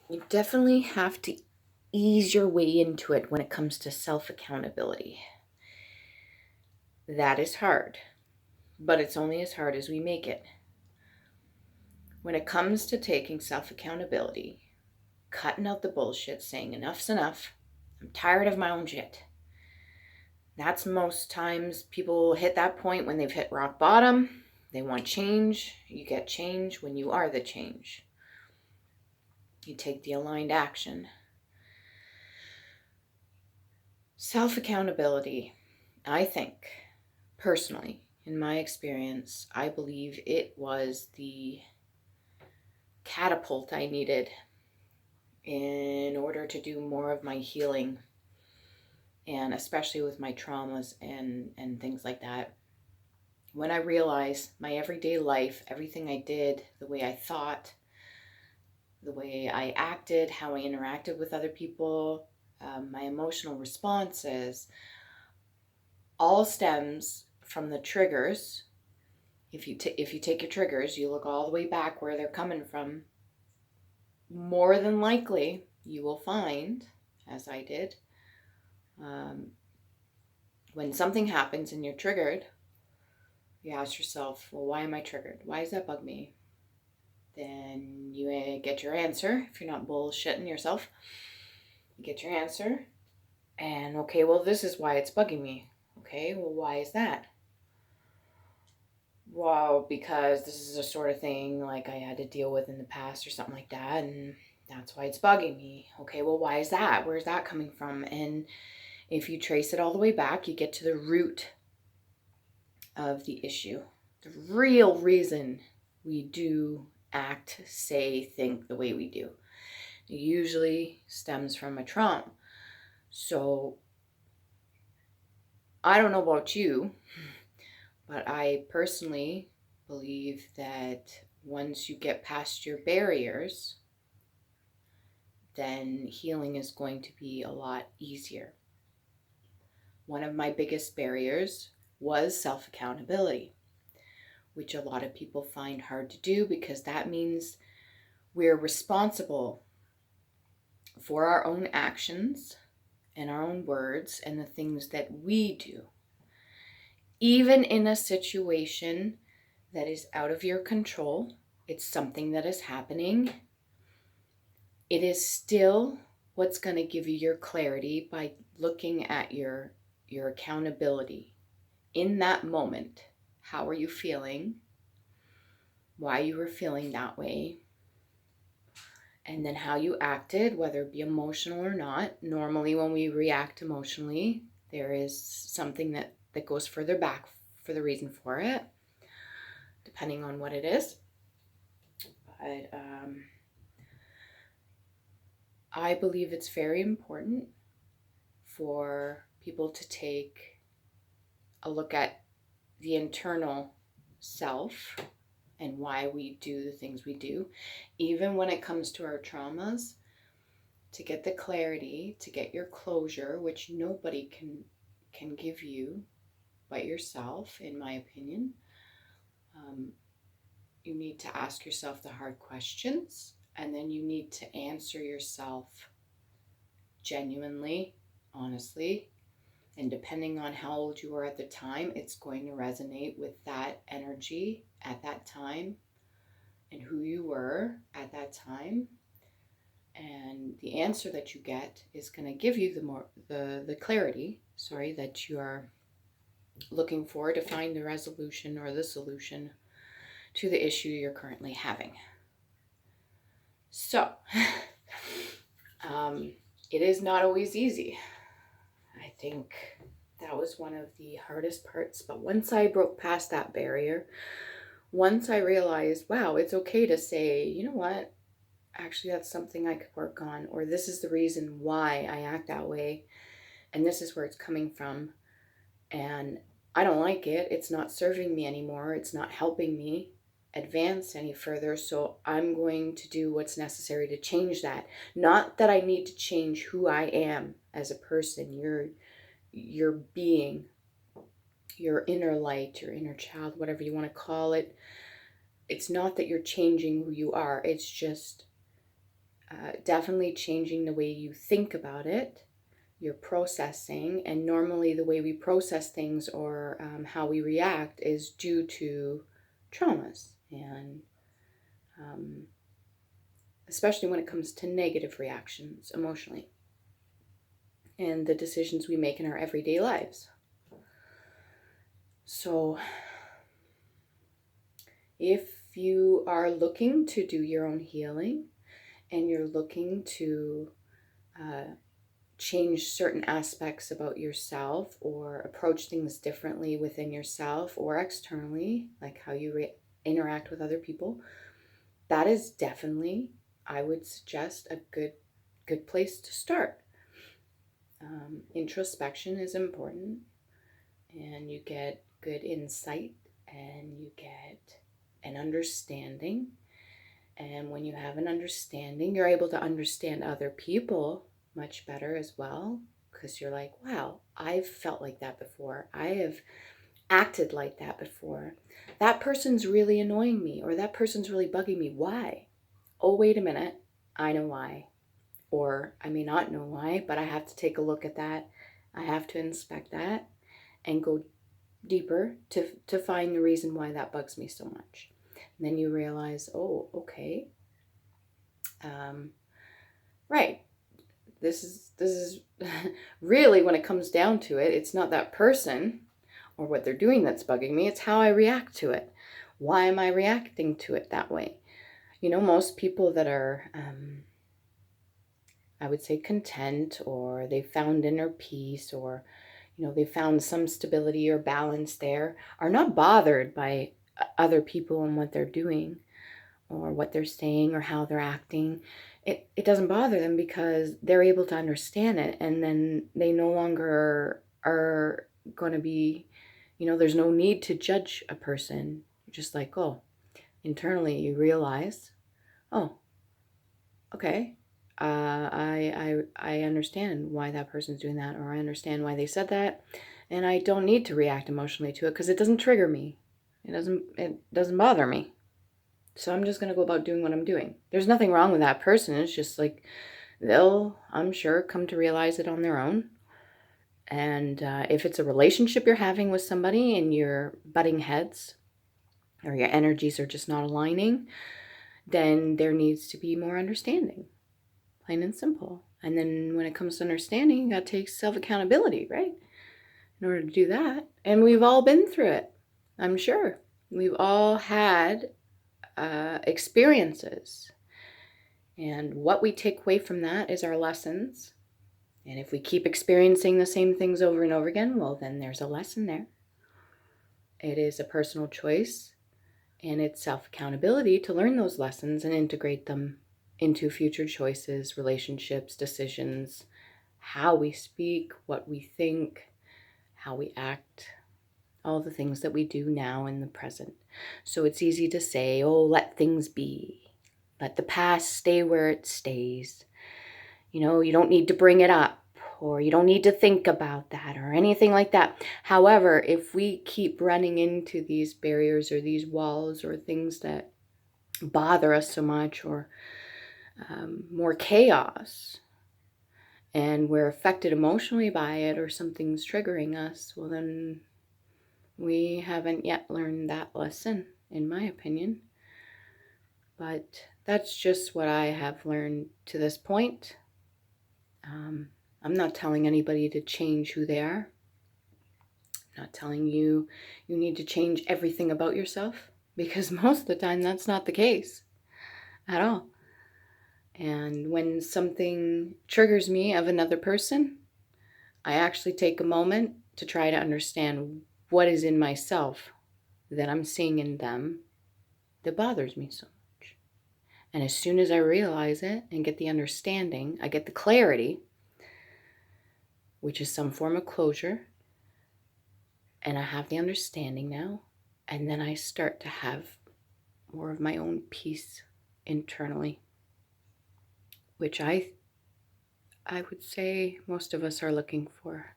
You definitely have to ease your way into it when it comes to self accountability. That is hard, but it's only as hard as we make it. When it comes to taking self accountability, cutting out the bullshit, saying enough's enough, I'm tired of my own shit. That's most times people hit that point when they've hit rock bottom. They want change. You get change when you are the change. You take the aligned action. Self accountability, I think, personally, in my experience, I believe it was the catapult I needed in order to do more of my healing, and especially with my traumas and things like that. When I realized my everyday life, everything I did, the way I thought, the way I acted, how I interacted with other people, my emotional responses, all stems from the triggers. If you take your triggers, you look all the way back where they're coming from. More than likely, you will find, as I did, um, when something happens and you're triggered, you ask yourself, well, why am I triggered? Why does that bug me? Then you get your answer. If you're not bullshitting yourself, you get your answer. And okay, well, this is why it's bugging me. Okay, well, why is that? Well, because this is a sort of thing like I had to deal with in the past or something like that. And that's why it's bugging me. Okay, well, why is that? Where's that coming from? And if you trace it all the way back, you get to the root of the issue. The real reason we do act, say, think the way we do. It usually stems from a trauma. So I don't know about you, but I personally believe that once you get past your barriers, then healing is going to be a lot easier. One of my biggest barriers was self accountability, which a lot of people find hard to do because that means we're responsible for our own actions and our own words and the things that we do. Even in a situation that is out of your control, it's something that is happening, it is still what's going to give you your clarity by looking at your accountability in that moment. How are you feeling? Why you were feeling that way? And then how you acted, whether it be emotional or not. Normally when we react emotionally, there is something that goes further back for the reason for it, depending on what it is. But I believe it's very important for people to take a look at the internal self and why we do the things we do, even when it comes to our traumas, to get the clarity, to get your closure, which nobody can give you but yourself, in my opinion. You need to ask yourself the hard questions, and then you need to answer yourself genuinely, honestly. And depending on how old you are at the time, it's going to resonate with that energy at that time and who you were at that time. And the answer that you get is going to give you the clarity, that you are looking for to find the resolution or the solution to the issue you're currently having. So, it is not always easy. I think that was one of the hardest parts. But once I broke past that barrier, once I realized, wow, it's okay to say, you know what, actually, that's something I could work on, or this is the reason why I act that way, and this is where it's coming from, and I don't like it. It's not serving me anymore. It's not helping me advance any further. So I'm going to do what's necessary to change that. Not that I need to change who I am as a person, your being, your inner light, your inner child, whatever you want to call it. It's not that you're changing who you are. It's just definitely changing the way you think about it, your processing. And normally the way we process things or how we react is due to traumas, and especially when it comes to negative reactions emotionally and the decisions we make in our everyday lives. So if you are looking to do your own healing and you're looking to change certain aspects about yourself or approach things differently within yourself or externally, like how you interact with other people, that is definitely, I would suggest, a good place to start. Introspection is important, and you get good insight and you get an understanding. And when you have an understanding, you're able to understand other people much better as well, because you're like, wow, I've felt like that before. I have acted like that before. That person's really annoying me, or that person's really bugging me. Why? Oh, wait a minute. I know why. Or I may not know why, but I have to take a look at that. I have to inspect that and go deeper to find the reason why that bugs me so much. And then you realize, oh, okay. Right. This is really, when it comes down to it, it's not that person or what they're doing that's bugging me. It's how I react to it. Why am I reacting to it that way? Most people that are, I would say, content, or they found inner peace, or, they found some stability or balance there, are not bothered by other people and what they're doing or what they're saying or how they're acting. It doesn't bother them because they're able to understand it, and then they no longer are going to be, there's no need to judge a person. You're just like, oh, internally you realize, oh, okay, I understand why that person's doing that, or I understand why they said that, and I don't need to react emotionally to it because it doesn't trigger me. It doesn't bother me. So I'm just going to go about doing what I'm doing. There's nothing wrong with that person. It's just like they'll, I'm sure, come to realize it on their own. And if it's a relationship you're having with somebody and you're butting heads, or your energies are just not aligning, then there needs to be more understanding, plain and simple. And then when it comes to understanding, you got to take self-accountability, right? In order to do that. And we've all been through it, I'm sure. We've all had experiences. And what we take away from that is our lessons. And if we keep experiencing the same things over and over again, well, then there's a lesson there. It is a personal choice, and it's self-accountability to learn those lessons and integrate them into future choices, relationships, decisions, how we speak, what we think, how we act, all the things that we do now in the present. So it's easy to say, oh, let things be. Let the past stay where it stays. You don't need to bring it up, or you don't need to think about that or anything like that. However, if we keep running into these barriers or these walls or things that bother us so much, or more chaos, and we're affected emotionally by it, or something's triggering us, well, then we haven't yet learned that lesson, in my opinion. But that's just what I have learned to this point. I'm not telling anybody to change who they are. I'm not telling you need to change everything about yourself, because most of the time that's not the case at all. And when something triggers me of another person, I actually take a moment to try to understand what is in myself that I'm seeing in them that bothers me so much. And as soon as I realize it and get the understanding, I get the clarity, which is some form of closure, and I have the understanding now, and then I start to have more of my own peace internally, which I would say most of us are looking for.